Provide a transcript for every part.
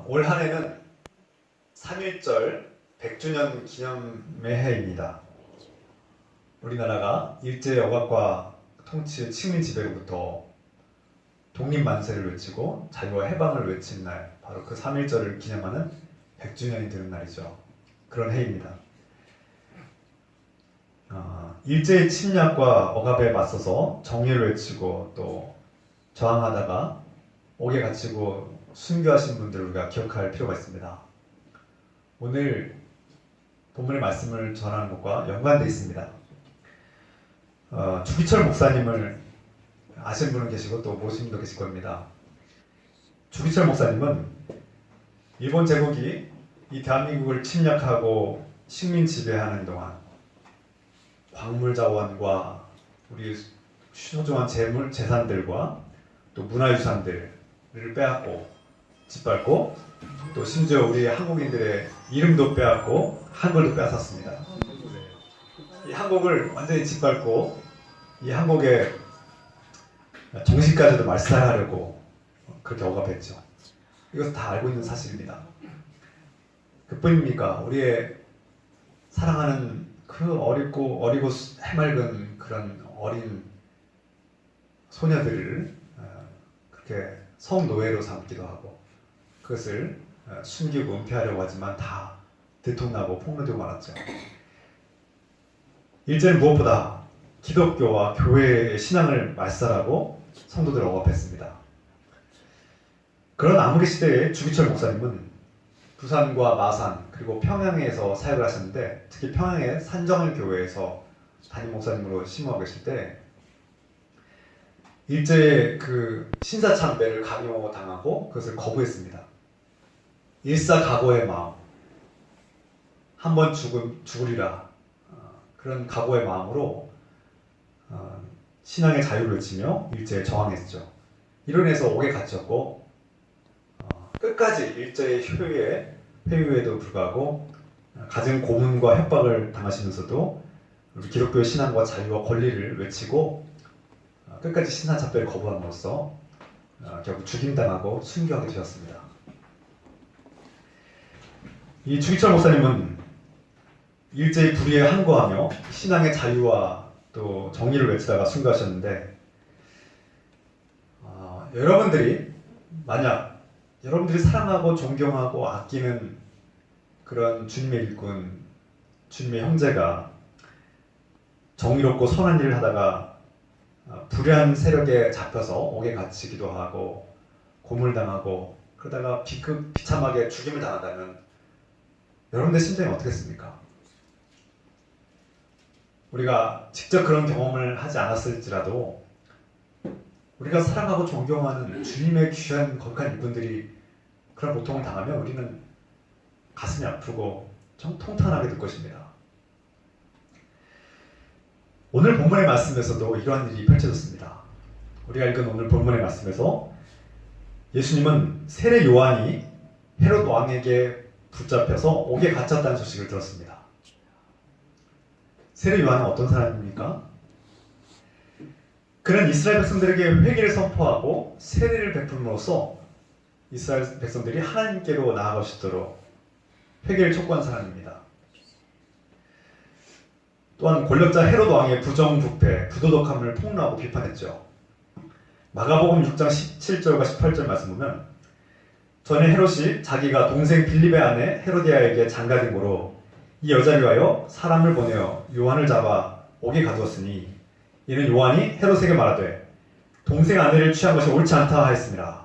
올 한 해는 3.1절 100주년 기념의 해입니다. 우리나라가 일제 억압과 통치 식민 지배로부터 독립만세를 외치고 자유와 해방을 외친 날, 바로 그 3.1절을 기념하는 100주년이 되는 날이죠. 그런 해입니다. 일제의 침략과 억압에 맞서서 정의를 외치고 또 저항하다가 옥에 갇히고 순교하신 분들을 우리가 기억할 필요가 있습니다. 오늘 본문의 말씀을 전하는 것과 연관되어 있습니다. 주기철 목사님을 아시는 분은 계시고 또 모르시는 분도 계실 겁니다. 주기철 목사님은 일본 제국이 이 대한민국을 침략하고 식민 지배하는 동안 광물 자원과 우리 소중한 재물, 재산들과 또 문화유산들을 빼앗고 짓밟고 또 심지어 우리 한국인들의 이름도 빼앗고 한글도 빼앗았습니다. 이 한국을 완전히 짓밟고 이 한국의 정신까지도 말살하려고 그렇게 억압했죠. 이것은 다 알고 있는 사실입니다. 그뿐입니까? 우리의 사랑하는 그 어리고 해맑은 그런 어린 소녀들을 그렇게 성노예로 삼기도 하고 그것을 숨기고 은폐하려고 하지만 다 들통나고 폭로되고 말았죠. 일제는 무엇보다 기독교와 교회의 신앙을 말살하고 성도들을 억압했습니다. 그런 암흑의 시대에 주기철 목사님은 부산과 마산 그리고 평양에서 사역을 하셨는데 특히 평양의 산정을 교회에서 담임 목사님으로 심호하고 계실 때 일제의 그 신사참배를 강요당하고 그것을 거부했습니다. 일사각오의 마음, 한번 죽으리라 그런 각오의 마음으로 신앙의 자유를 외치며 일제에 저항했죠. 이로 인해서 옥에 갇혔고 끝까지 일제의 회유에도 불구하고 가진 고문과 협박을 당하시면서도 우리 기독교의 신앙과 자유와 권리를 외치고 끝까지 신사참배를 거부함으로써 결국 죽임당하고 순교하게 되었습니다. 이 주기철 목사님은 일제의 불의에 항거하며 신앙의 자유와 또 정의를 외치다가 순교하셨는데 여러분들이 만약 여러분들이 사랑하고 존경하고 아끼는 그런 주님의 일꾼, 주님의 형제가 정의롭고 선한 일을 하다가 불의한 세력에 잡혀서 옥에 갇히기도 하고 고문당하고 그러다가 비참하게 죽임을 당한다면 여러분들 심정이 어떻겠습니까? 우리가 직접 그런 경험을 하지 않았을지라도 우리가 사랑하고 존경하는 주님의 귀한 거룩한 일꾼들이 그런 고통을 당하면 우리는 가슴이 아프고 좀 통탄하게 될 것입니다. 오늘 본문의 말씀에서도 이러한 일이 펼쳐졌습니다. 우리가 읽은 오늘 본문의 말씀에서 예수님은 세례 요한이 헤롯 왕에게 붙잡혀서 옥에 갇혔다는 소식을 들었습니다. 세례 요한은 어떤 사람입니까? 그는 이스라엘 백성들에게 회개를 선포하고 세례를 베풀므로써 이스라엘 백성들이 하나님께로 나아갈 수 있도록 회개를 촉구한 사람입니다. 또한 권력자 헤롯 왕의 부정부패, 부도덕함을 폭로하고 비판했죠. 마가복음 6장 17절과 18절 말씀 보면 전에 헤롯이 자기가 동생 빌립의 아내 헤로디아에게 장가됨으로 이 여자를 위하여 사람을 보내어 요한을 잡아 옥에 가두었으니 이는 요한이 헤롯에게 말하되 동생 아내를 취한 것이 옳지 않다 하였습니다.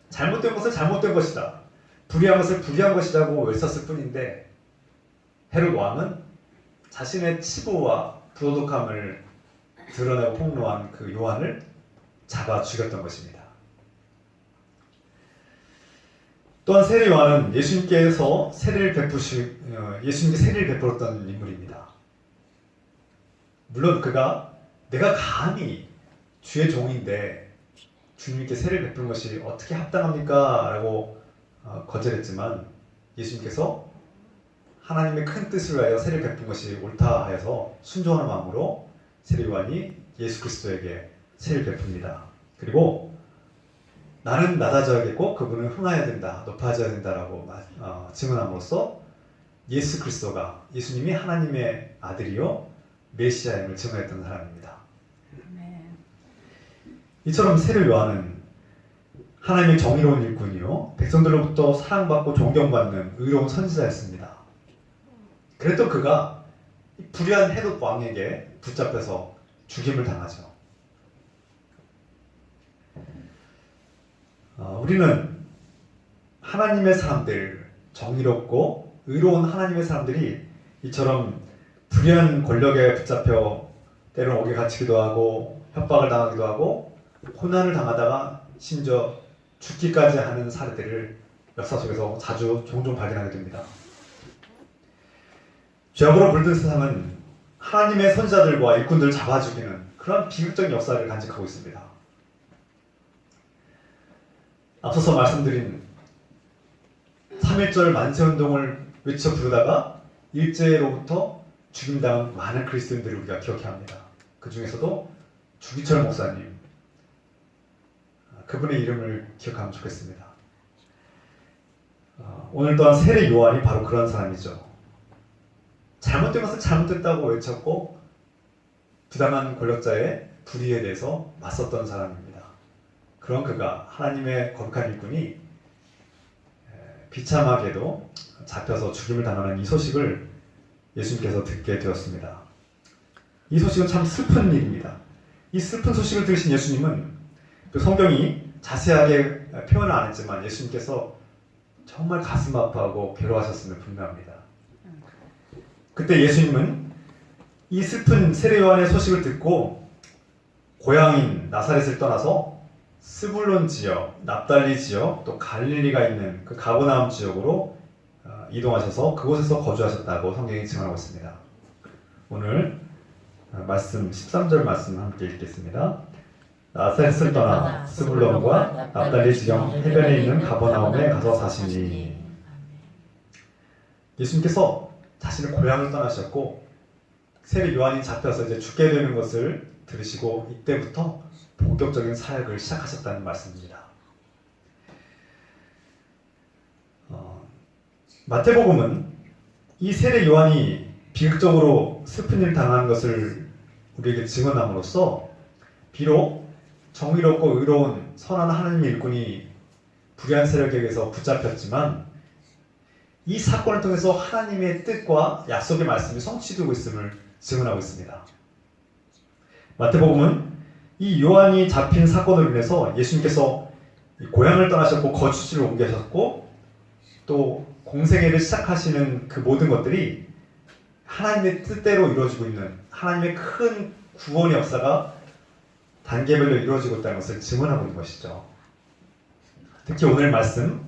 잘못된 것을 잘못된 것이다. 불의한 것을 불의한 것이라고 외쳤을 뿐인데 헤롯 왕은 자신의 치부와 부도덕함을 드러내고 폭로한 그 요한을 잡아 죽였던 것입니다. 또한 세례 요한은 예수님께 세례를 베풀었던 인물입니다. 물론 그가 내가 감히 주의 종인데 주님께 세례를 베푸는 것이 어떻게 합당합니까? 라고 거절했지만 예수님께서 하나님의 큰 뜻을 위하여 세례를 베푼 것이 옳다 하여서 순종하는 마음으로 세례 요한이 예수 그리스도에게 세례를 베풉니다. 그리고 나는 낮아져야겠고 그분은 흥하여야 된다, 높아져야 된다라고 증언함으로써 예수 그리스도가, 예수님이 하나님의 아들이요 메시아임을 증언했던 사람입니다. 이처럼 세례 요한은 하나님의 정의로운 일꾼이요 백성들로부터 사랑받고 존경받는 의로운 선지자였습니다. 그랬던 그가 불의한 헤롯 왕에게 붙잡혀서 죽임을 당하죠. 우리는 하나님의 사람들, 정의롭고 의로운 하나님의 사람들이 이처럼 불의한 권력에 붙잡혀 때로는 옥에 갇히기도 하고 협박을 당하기도 하고 고난을 당하다가 심지어 죽기까지 하는 사례들을 역사 속에서 자주 종종 발견하게 됩니다. 죄악으로 물든 세상은 하나님의 선지자들과 일꾼들을 잡아 죽이는 그런 비극적인 역사를 간직하고 있습니다. 앞서서 말씀드린 3.1절 만세운동을 외쳐 부르다가 일제로부터 죽임당한 많은 그리스도인들을 우리가 기억해야 합니다. 그 중에서도 주기철 목사님, 그분의 이름을 기억하면 좋겠습니다. 오늘 또한 세례 요한이 바로 그런 사람이죠. 잘못된 것을 잘못됐다고 외쳤고 부당한 권력자의 불의에 대해서 맞섰던 사람입니다. 그런 그가 하나님의 거룩한 일꾼이 비참하게도 잡혀서 죽임을 당하는 이 소식을 예수님께서 듣게 되었습니다. 이 소식은 참 슬픈 일입니다. 이 슬픈 소식을 들으신 예수님은 그 성경이 자세하게 표현을 안 했지만 예수님께서 정말 가슴 아파하고 괴로워하셨음을 분명합니다. 그때 예수님은 이 슬픈 세례 요한의 소식을 듣고 고향인 나사렛을 떠나서 스불론 지역, 납달리 지역, 또 갈릴리가 있는 그 가버나움 지역으로 이동하셔서 그곳에서 거주하셨다고 성경이 증언하고 있습니다. 오늘 말씀 13절 말씀 함께 읽겠습니다. 나사렛을 떠나 스불론과 납달리 지역 해변에 있는 가버나움에 가서 사시니. 예수님께서 자신의 고향을 떠나셨고 세례 요한이 잡혀서 이제 죽게 되는 것을 들으시고 이때부터 본격적인 사역을 시작하셨다는 말씀입니다. 마태복음은 이 세례 요한이 비극적으로 슬픈 일을 당한 것을 우리에게 증언함으로써 비록 정의롭고 의로운 선한 하나님의 일꾼이 불의한 세력에 의해서 붙잡혔지만 이 사건을 통해서 하나님의 뜻과 약속의 말씀이 성취되고 있음을 증언하고 있습니다. 마태복음은 이 요한이 잡힌 사건으로 인해서 예수님께서 고향을 떠나셨고 거주지를 옮기셨고 또 공생애를 시작하시는 그 모든 것들이 하나님의 뜻대로 이루어지고 있는 하나님의 큰 구원의 역사가 단계별로 이루어지고 있다는 것을 증언하고 있는 것이죠. 특히 오늘 말씀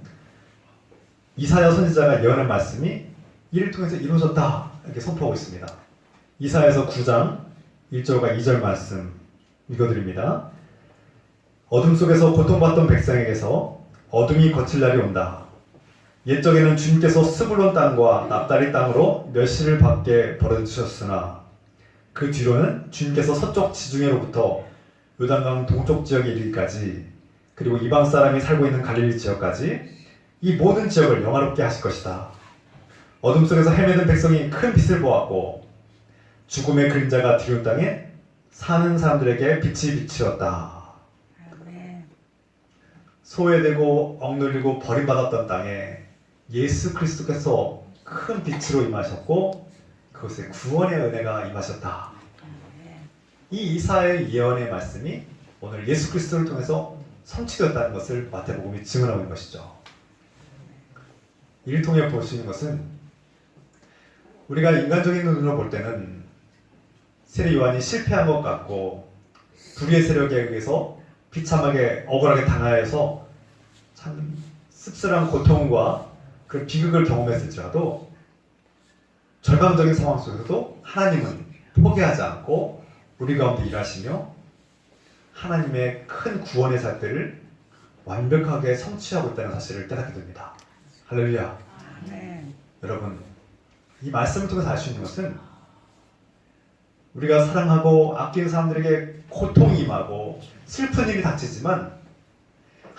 이사야 선지자가 예언한 말씀이 이를 통해서 이루어졌다 이렇게 선포하고 있습니다. 이사야서 9장 1절과 2절 말씀 읽어드립니다. 어둠 속에서 고통받던 백성에게서 어둠이 거칠 날이 온다. 옛적에는 주님께서 스불론 땅과 납달리 땅으로 멸시를 받게 벌어주셨으나 그 뒤로는 주님께서 서쪽 지중해로부터 요단강 동쪽 지역에 이르기까지 그리고 이방 사람이 살고 있는 갈릴리 지역까지 이 모든 지역을 영화롭게 하실 것이다. 어둠 속에서 헤매는 백성이 큰 빛을 보았고 죽음의 그림자가 드리운 땅에 사는 사람들에게 빛이 비치었다. 소외되고 억눌리고 버림받았던 땅에 예수 그리스도께서 큰 빛으로 임하셨고 그곳에 구원의 은혜가 임하셨다. 이 이사야의 예언의 말씀이 오늘 예수 그리스도를 통해서 성취되었다는 것을 마태복음이 증언하고 있는 것이죠. 이를 통해 볼 수 있는 것은 우리가 인간적인 눈으로 볼 때는 세례 요한이 실패한 것 같고 불의의 세력에 의해서 비참하게 억울하게 당하여서 참 씁쓸한 고통과 그런 비극을 경험했을지라도 절망적인 상황 속에서도 하나님은 포기하지 않고 우리 가운데 일하시며 하나님의 큰 구원의 잣대를 완벽하게 성취하고 있다는 사실을 깨닫게 됩니다. 할렐루야. 아멘. 여러분, 이 말씀을 통해서 알 수 있는 것은 우리가 사랑하고 아끼는 사람들에게 고통이 임하고 슬픈 일이 닥치지만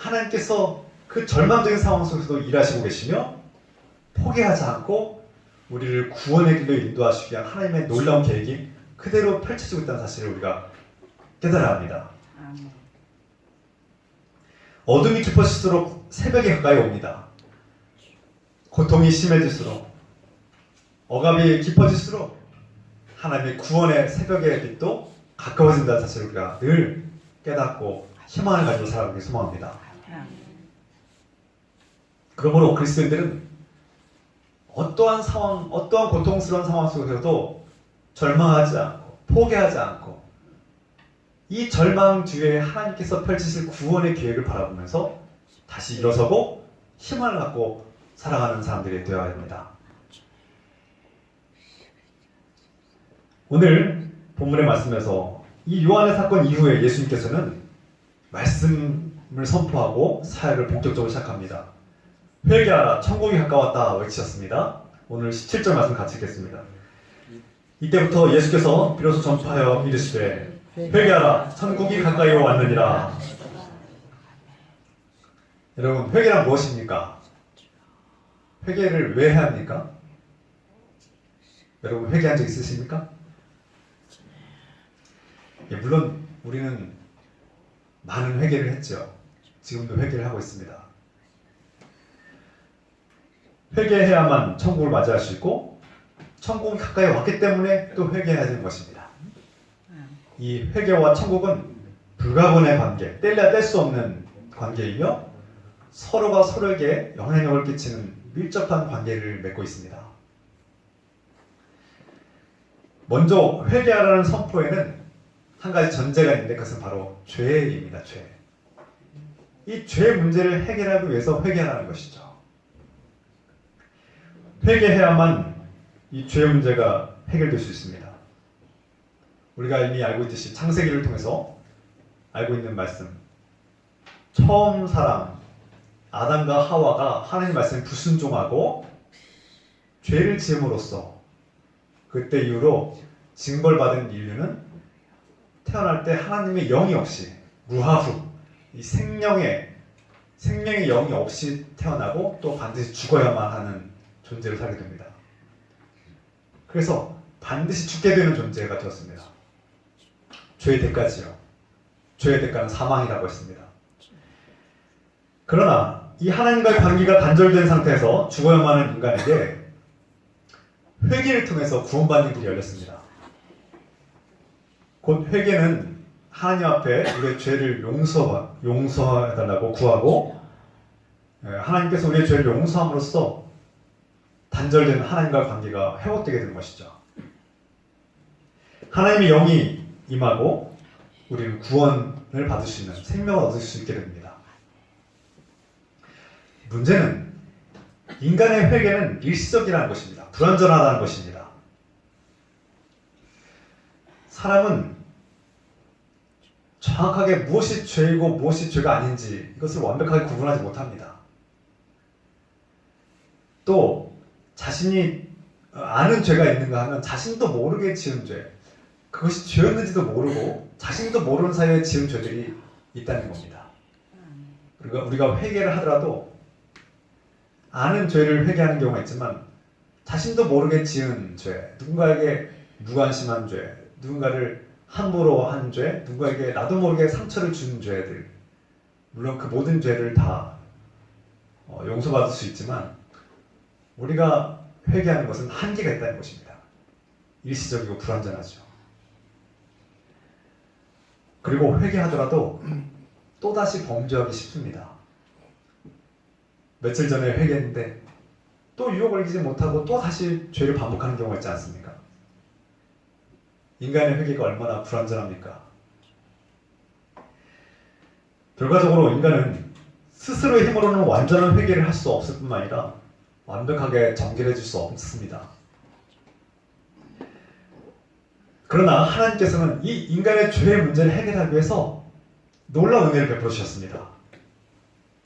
하나님께서 그 절망적인 상황 속에서도 일하시고 계시며 포기하지 않고 우리를 구원의 길로 인도하시기 위한 하나님의 놀라운 계획이 그대로 펼쳐지고 있다는 사실을 우리가 깨달아야 합니다. 어둠이 깊어질수록 새벽이 가까이 옵니다. 고통이 심해질수록, 억압이 깊어질수록 하나님의 구원의 새벽의 빛도 가까워진다는 사실을 우리가 늘 깨닫고 희망을 가지고 살아가기 소망합니다. 그러므로 그리스도인들은 어떠한 상황, 어떠한 고통스러운 상황 속에서도 절망하지 않고 포기하지 않고 이 절망 뒤에 하나님께서 펼치실 구원의 계획을 바라보면서 다시 일어서고 희망을 갖고 살아가는 사람들이 되어야 합니다. 오늘 본문의 말씀에서 이 요한의 사건 이후에 예수님께서는 말씀을 선포하고 사역을 본격적으로 시작합니다. 회개하라, 천국이 가까웠다 외치셨습니다. 오늘 17절 말씀 같이 읽겠습니다. 이때부터 예수께서 비로소 전파하여 이르시되 회개하라, 천국이 가까이 왔느니라. 여러분, 회개란 무엇입니까? 회개를 왜 해야 합니까? 여러분, 회개한 적 있으십니까? 예, 물론 우리는 많은 회개를 했죠. 지금도 회개를 하고 있습니다. 회개해야만 천국을 맞이할 수 있고 천국이 가까이 왔기 때문에 또 회개해야 되는 것입니다. 이 회개와 천국은 불가분의 관계, 뗄래야 뗄 수 없는 관계이며 서로가 서로에게 영향력을 끼치는 밀접한 관계를 맺고 있습니다. 먼저 회개하라는 선포에는 한 가지 전제가 있는데 그것은 바로 죄입니다. 죄. 이 죄 문제를 해결하기 위해서 회개하라는 것이죠. 회개해야만 이 죄 문제가 해결될 수 있습니다. 우리가 이미 알고 있듯이 창세기를 통해서 알고 있는 말씀, 처음 사람 아담과 하와가 하나님 말씀에 불순종하고 죄를 지음으로써 그때 이후로 징벌받은 인류는 태어날 때 하나님의 영이 없이 무하후, 이 생명의 영이 없이 태어나고 또 반드시 죽어야만 하는 존재로 살게 됩니다. 그래서 반드시 죽게 되는 존재가 되었습니다. 죄의 대가지요. 죄의 대가는 사망이라고 했습니다. 그러나 이 하나님과의 관계가 단절된 상태에서 죽어야만 하는 인간에게 회개를 통해서 구원받는 길이 열렸습니다. 곧 회개는 하나님 앞에 우리의 죄를 용서해달라고 구하고 하나님께서 우리의 죄를 용서함으로써 단절된 하나님과의 관계가 회복되게 되는 것이죠. 하나님의 영이 임하고 우리는 구원을 받을 수 있는 생명을 얻을 수 있게 됩니다. 문제는 인간의 회개는 일시적이라는 것입니다. 불완전하다는 것입니다. 사람은 정확하게 무엇이 죄이고 무엇이 죄가 아닌지 이것을 완벽하게 구분하지 못합니다. 또 자신이 아는 죄가 있는가 하면 자신도 모르게 지은 죄, 그것이 죄였는지도 모르고 자신도 모르는 사이에 지은 죄들이 있다는 겁니다. 그러니까 우리가 회개를 하더라도 아는 죄를 회개하는 경우가 있지만 자신도 모르게 지은 죄, 누군가에게 무관심한 죄, 누군가를 함부로 한 죄, 누군가에게 나도 모르게 상처를 준 죄들, 물론 그 모든 죄를 다 용서받을 수 있지만 우리가 회개하는 것은 한계가 있다는 것입니다. 일시적이고 불완전하죠. 그리고 회개하더라도 또다시 범죄하기 쉽습니다. 며칠 전에 회개했는데 또 유혹을 이기지 못하고 또 다시 죄를 반복하는 경우가 있지 않습니까? 인간의 회개가 얼마나 불완전합니까? 결과적으로 인간은 스스로의 힘으로는 완전한 회개를 할 수 없을 뿐만 아니라 완벽하게 정결해 줄 수 없습니다. 그러나 하나님께서는 이 인간의 죄의 문제를 해결하기 위해서 놀라운 은혜를 베풀어 주셨습니다.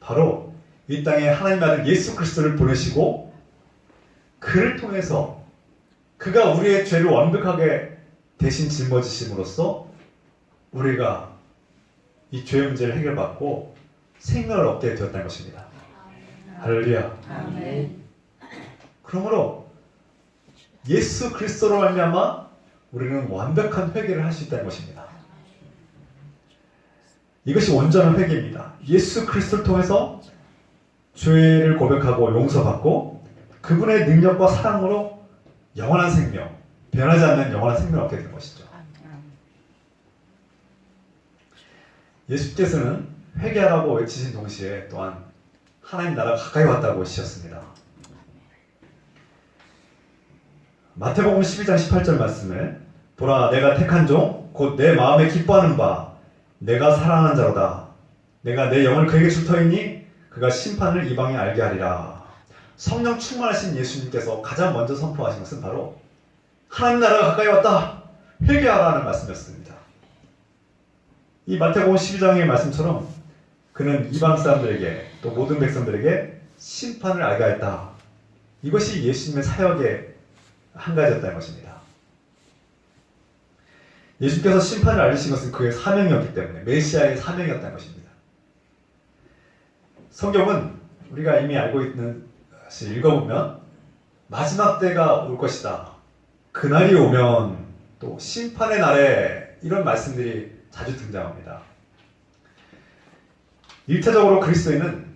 바로 이 땅에 하나님의 아들 예수 그리스도를 보내시고 그를 통해서 그가 우리의 죄를 완벽하게 대신 짊어지심으로써 우리가 이 죄의 문제를 해결받고 생명을 얻게 되었다는 것입니다. 할렐루야. 아멘. 그러므로 예수 그리스도로 말미암아 우리는 완벽한 회개를 할 수 있다는 것입니다. 이것이 온전한 회개입니다. 예수 그리스도를 통해서 죄를 고백하고 용서받고 그분의 능력과 사랑으로 영원한 생명, 변하지 않는 영원한 생명을 얻게 된 것이죠. 예수께서는 회개하라고 외치신 동시에 또한 하나님 나라가 가까이 왔다고 외치셨습니다. 마태복음 12장 18절 말씀에 보라 내가 택한 종 곧 내 마음에 기뻐하는 바 내가 사랑하는 자로다. 내가 내 영을 그에게 줄 터이니 그가 심판을 이방에 알게 하리라. 성령 충만하신 예수님께서 가장 먼저 선포하신 것은 바로 하나님 나라가 가까이 왔다. 회개하라는 말씀이었습니다. 이 마태복음 12장의 말씀처럼 그는 이방 사람들에게 또 모든 백성들에게 심판을 알게 했다. 이것이 예수님의 사역의 한 가지였다는 것입니다. 예수께서 심판을 알리신 것은 그의 사명이었기 때문에 메시아의 사명이었다는 것입니다. 성경은 우리가 이미 알고 있는 것을 읽어보면 마지막 때가 올 것이다. 그날이 오면 또 심판의 날에 이런 말씀들이 자주 등장합니다. 일차적으로 그리스도인은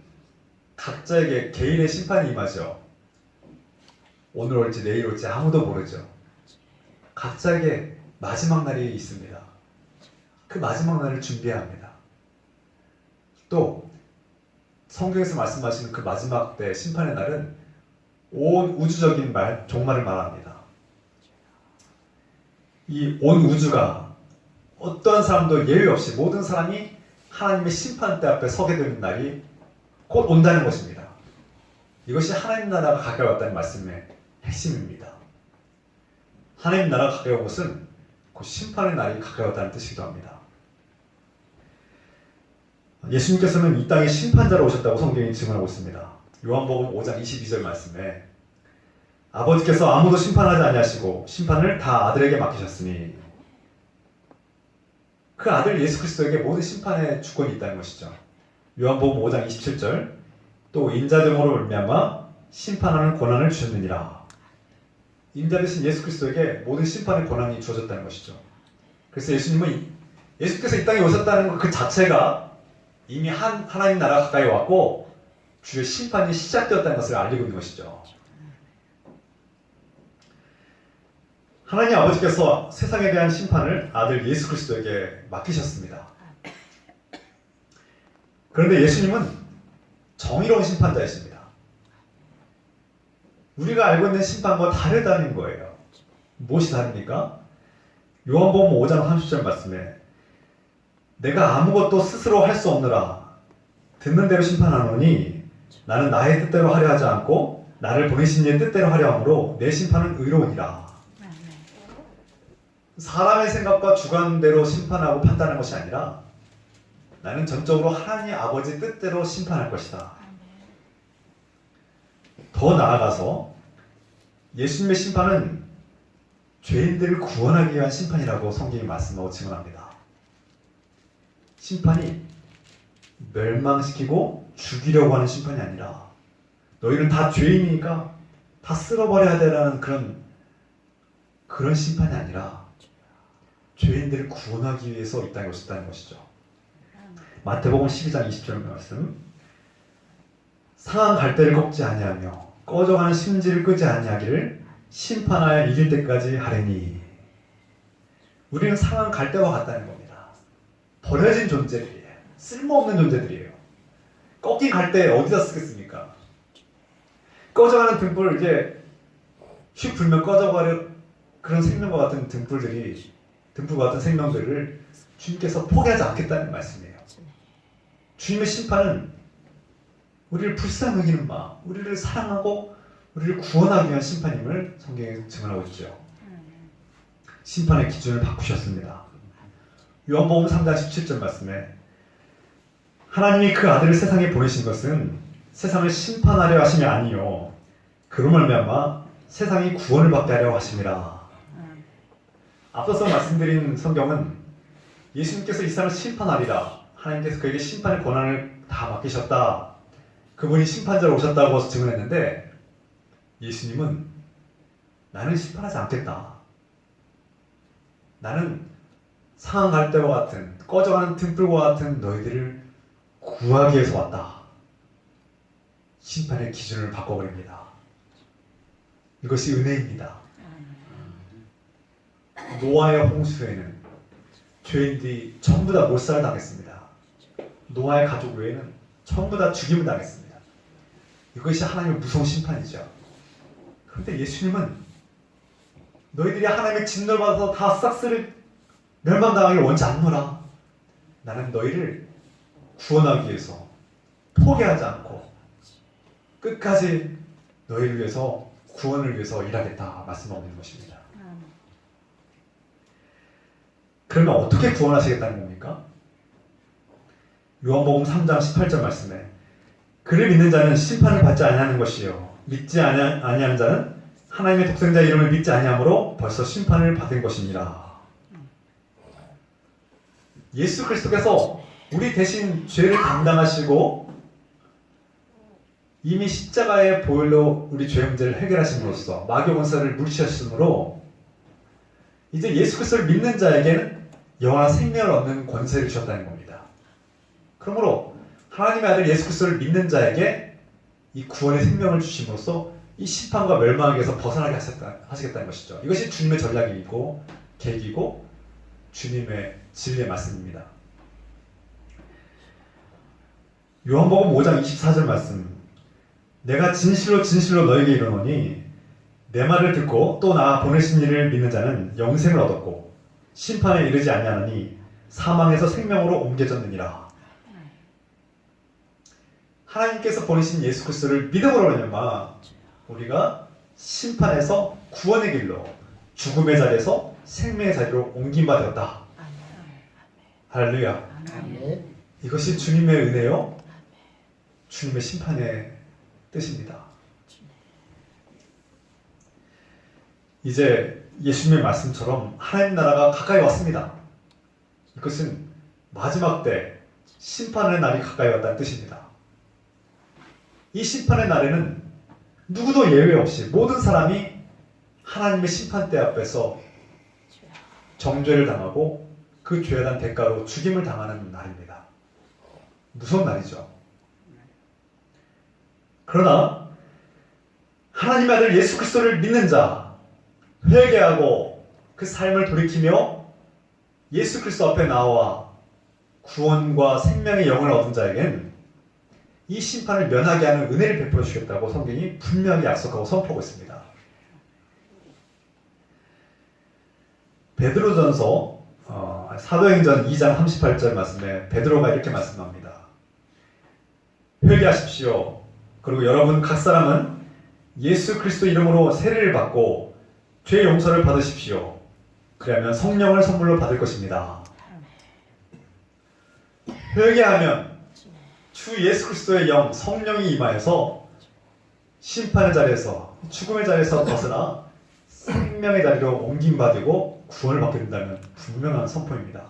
각자에게 개인의 심판이 임하죠. 오늘 올지 내일 올지 아무도 모르죠. 각자에게 마지막 날이 있습니다. 그 마지막 날을 준비해야 합니다. 또 성경에서 말씀하시는 그 마지막 때 심판의 날은 온 우주적인 종말을 말합니다. 이 온 우주가 어떠한 사람도 예외 없이 모든 사람이 하나님의 심판대 앞에 서게 되는 날이 곧 온다는 것입니다. 이것이 하나님 나라가 가까이 왔다는 말씀의 핵심입니다. 하나님 나라가 가까이 온 것은 곧 심판의 날이 가까이 왔다는 뜻이기도 합니다. 예수님께서는 이 땅에 심판자로 오셨다고 성경이 증언하고 있습니다. 요한복음 5장 22절 말씀에 아버지께서 아무도 심판하지 아니하시고 심판을 다 아들에게 맡기셨으니 그 아들 예수 그리스도에게 모든 심판의 주권이 있다는 것이죠. 요한복음 5장 27절 또 인자 등으로 말미암아 심판하는 권한을 주셨느니라. 인자 되신 예수 그리스도에게 모든 심판의 권한이 주어졌다는 것이죠. 그래서 예수께서 이 땅에 오셨다는 것 그 자체가 이미 하나님 나라가 가까이 왔고 주의 심판이 시작되었다는 것을 알리고 있는 것이죠. 하나님 아버지께서 세상에 대한 심판을 아들 예수 그리스도에게 맡기셨습니다. 그런데 예수님은 정의로운 심판자이십니다. 우리가 알고 있는 심판과 다르다는 거예요. 무엇이 다릅니까? 요한복음 5장 30절 말씀에 내가 아무것도 스스로 할 수 없느라 듣는 대로 심판하노니 나는 나의 뜻대로 하려 하지 않고 나를 보내신 이의 뜻대로 하려 함으로 내 심판은 의로우니라. 사람의 생각과 주관대로 심판하고 판단하는 것이 아니라 나는 전적으로 하나님 아버지 뜻대로 심판할 것이다. 더 나아가서 예수님의 심판은 죄인들을 구원하기 위한 심판이라고 성경이 말씀하고 증언합니다. 심판이 멸망시키고 죽이려고 하는 심판이 아니라 너희는 다 죄인이니까 다 쓸어버려야 되라는 그런 심판이 아니라 죄인들을 구원하기 위해서 이 땅에 오셨다는 것이죠. 마태복음 12장 20절 말씀 상한 갈대를 꺾지 아니하며 꺼져가는 심지를 끄지 아니하기를 심판하여 이길 때까지 하리니. 우리는 상한 갈대와 같다는 겁니다. 버려진 존재들이에요. 쓸모없는 존재들이에요. 꺾인 갈대 어디다 쓰겠습니까? 꺼져가는 등불 이제 휙 불면 꺼져가려 그런 생명과 같은 등불과 같은 생명들을 주님께서 포기하지 않겠다는 말씀이에요. 주님의 심판은 우리를 불쌍히 여기는 마음, 우리를 사랑하고 우리를 구원하기 위한 심판임을 성경에 증언하고 있죠. 심판의 기준을 바꾸셨습니다. 요한복음 3장 17절 말씀에 하나님이 그 아들을 세상에 보내신 것은 세상을 심판하려 하심이 아니요 그로 말미암아 세상이 구원을 받게 하려 하심이라. 앞서서 말씀드린 성경은 예수님께서 이 세상을 심판하리라, 하나님께서 그에게 심판의 권한을 다 맡기셨다. 그분이 심판자로 오셨다고 증언했는데 예수님은 나는 심판하지 않겠다. 나는 상한 갈대와 같은 꺼져가는 등불과 같은 너희들을 구하기 위해서 왔다. 심판의 기준을 바꿔버립니다. 이것이 은혜입니다. 노아의 홍수에는 죄인들이 전부 다 몰살을 당했습니다. 노아의 가족 외에는 전부 다 죽임을 당했습니다. 이것이 하나님의 무서운 심판이죠. 그런데 예수님은 너희들이 하나님의 진노를 받아서 다 싹쓸이 멸망당하기를 원치 않노라. 나는 너희를 구원하기 위해서 포기하지 않고 끝까지 너희를 위해서 구원을 위해서 일하겠다 말씀하고 있는 것입니다. 그러면 어떻게 구원하시겠다는 겁니까? 요한복음 3장 18절 말씀에 그를 믿는 자는 심판을 받지 아니하는 것이요 믿지 아니하는 자는 하나님의 독생자 이름을 믿지 아니하므로 벌써 심판을 받은 것입니다. 예수 그리스도께서 우리 대신 죄를 담당하시고 이미 십자가의 보혈로 우리 죄 문제를 해결하심으로써 마귀 권세를 물리치셨으므로 이제 예수 그리스도를 믿는 자에게는 영원한 생명을 얻는 권세를 주셨다는 겁니다. 그러므로 하나님의 아들 예수 그리스도를 믿는 자에게 이 구원의 생명을 주심으로써 이 심판과 멸망에서 벗어나게 하시겠다는 것이죠. 이것이 주님의 전략이고 계기고 주님의 진리의 말씀입니다. 요한복음 5장 24절 말씀 내가 진실로 진실로 너에게 이르노니 내 말을 듣고 또 나 보내신 이를 믿는 자는 영생을 얻었고 심판에 이르지 아니하나니 사망에서 생명으로 옮겨졌느니라. 하나님께서 보내신 예수 그리스도를 믿음으로 말미암아 우리가 심판에서 구원의 길로 죽음의 자리에서 생명의 자리로 옮김바 되었다. 할렐루야. 이것이 주님의 은혜요 주님의 심판의 뜻입니다. 이제 예수님의 말씀처럼 하나님 나라가 가까이 왔습니다. 이것은 마지막 때 심판의 날이 가까이 왔다는 뜻입니다. 이 심판의 날에는 누구도 예외 없이 모든 사람이 하나님의 심판대 앞에서 정죄를 당하고 그 죄에 대한 대가로 죽임을 당하는 날입니다. 무서운 날이죠. 그러나 하나님의 아들 예수 그리스도를 믿는 자, 회개하고 그 삶을 돌이키며 예수 그리스도 앞에 나와 구원과 생명의 영을 얻은 자에게는 이 심판을 면하게 하는 은혜를 베풀어 주겠다고 성경이 분명히 약속하고 선포하고 있습니다. 베드로전서 사도행전 2장 38절 말씀에 베드로가 이렇게 말씀합니다. 회개하십시오. 그리고 여러분 각 사람은 예수 그리스도 이름으로 세례를 받고 죄 용서를 받으십시오. 그러면 성령을 선물로 받을 것입니다. 회개하면 주 예수 그리스도의 영 성령이 임하여서 심판의 자리에서 죽음의 자리에서 벗어나 생명의 자리로 옮김받고 구원을 받게 된다는 분명한 선포입니다.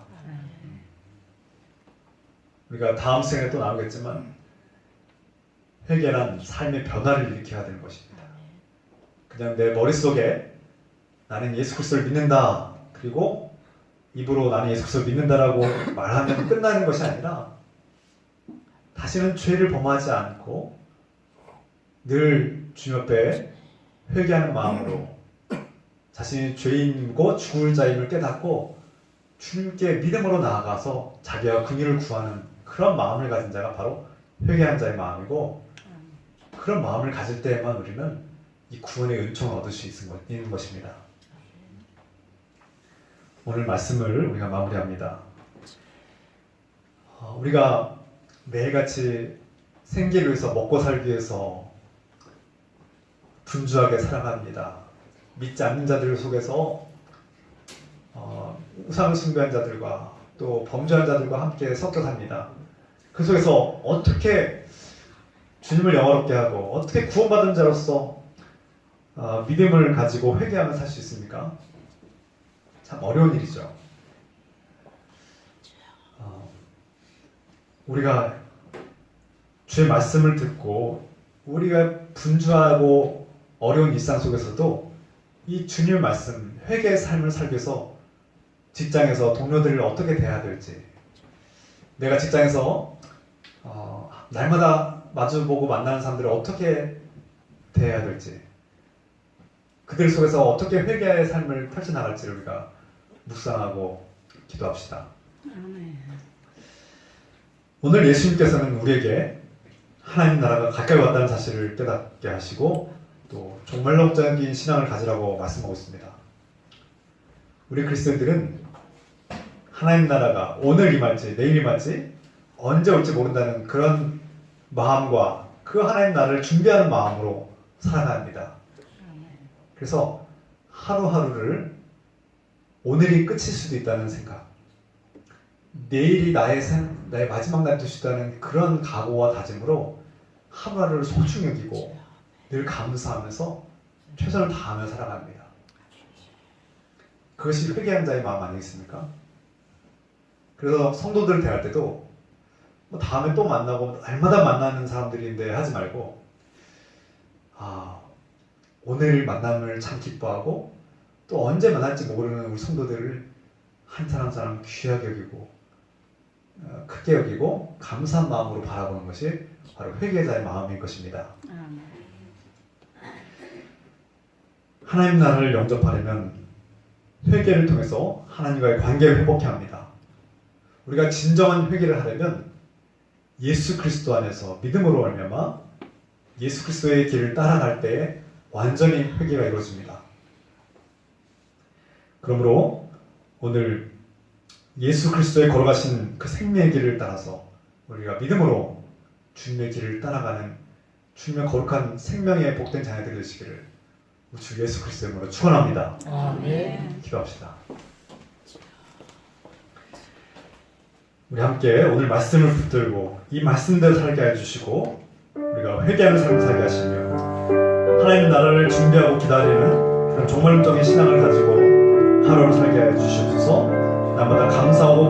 우리가 다음 시간에 또 나오겠지만 회개란 삶의 변화를 일으켜야 되는 것입니다. 그냥 내 머릿속에 나는 예수 그리스도를 믿는다 그리고 입으로 나는 예수 그리스도를 믿는다라고 말하면 끝나는 것이 아니라 다시는 죄를 범하지 않고 늘 주님 앞에 회개하는 마음으로 자신이 죄인이고 죽을 자임을 깨닫고 주님께 믿음으로 나아가서 자기가 긍휼을 구하는 그런 마음을 가진 자가 바로 회개한 자의 마음이고 그런 마음을 가질 때에만 우리는 이 구원의 은총을 얻을 수 있는 것입니다. 오늘 말씀을 우리가 마무리합니다. 우리가 매일같이 생계를 위해서 먹고 살기 위해서 분주하게 살아갑니다. 믿지 않는 자들 속에서 우상을 숭배한 자들과 또 범죄한 자들과 함께 섞여 삽니다. 그 속에서 어떻게 주님을 영화롭게 하고 어떻게 구원받은 자로서 믿음을 가지고 회개하며 살 수 있습니까? 참 어려운 일이죠. 우리가 주의 말씀을 듣고 우리가 분주하고 어려운 일상 속에서도 이 주님의 말씀, 회개의 삶을 살기 위해서 직장에서 동료들을 어떻게 대해야 될지, 내가 직장에서 날마다 마주보고 만나는 사람들을 어떻게 대해야 될지, 그들 속에서 어떻게 회개의 삶을 펼쳐나갈지를 우리가 묵상하고 기도합시다. 오늘 예수님께서는 우리에게 하나님 나라가 가까이 왔다는 사실을 깨닫게 하시고 또 종말론적인 신앙을 가지라고 말씀하고 있습니다. 우리 그리스도인들은 하나님 나라가 오늘 임할지 내일 임할지 언제 올지 모른다는 그런 마음과 그 하나님 나라를 준비하는 마음으로 살아갑니다. 그래서 하루하루를 오늘이 끝일 수도 있다는 생각, 내일이 나의 마지막 날일 수도 있다는 그런 각오와 다짐으로 하루하루를 소중히 여기고 늘 감사하면서 최선을 다하며 살아갑니다. 그것이 회개한 자의 마음 아니겠습니까? 그래서 성도들을 대할 때도 다음에 또 만나고 날마다 만나는 사람들인데 하지 말고 오늘 만남을 참 기뻐하고 또 언제 만날지 모르는 우리 성도들을 한 사람 한 사람 귀하게 여기고 크게 여기고 감사한 마음으로 바라보는 것이 바로 회개자의 마음인 것입니다. 하나님 나라를 영접하려면 회개를 통해서 하나님과의 관계를 회복해야 합니다. 우리가 진정한 회개를 하려면 예수 그리스도 안에서 믿음으로 말미암아 예수 그리스도의 길을 따라갈 때에 완전히 회개가 이루어집니다. 그러므로 오늘 예수 그리스도의 걸어가신 그 생명의 길을 따라서 우리가 믿음으로 주님의 길을 따라가는 주님의 거룩한 생명의 복된 자녀들이 되시기를 주 예수 그리스도의 이름으로 축원합니다. 아멘. 기도합시다. 우리 함께 오늘 말씀을 붙들고 이 말씀대로 살게 해주시고 우리가 회개하는 삶을 살게 하시며 하나님 나라를 준비하고 기다리는 그런 종말론적인 신앙을 가지고 하루를 살게 해 주시옵소서. 날마다 감사하고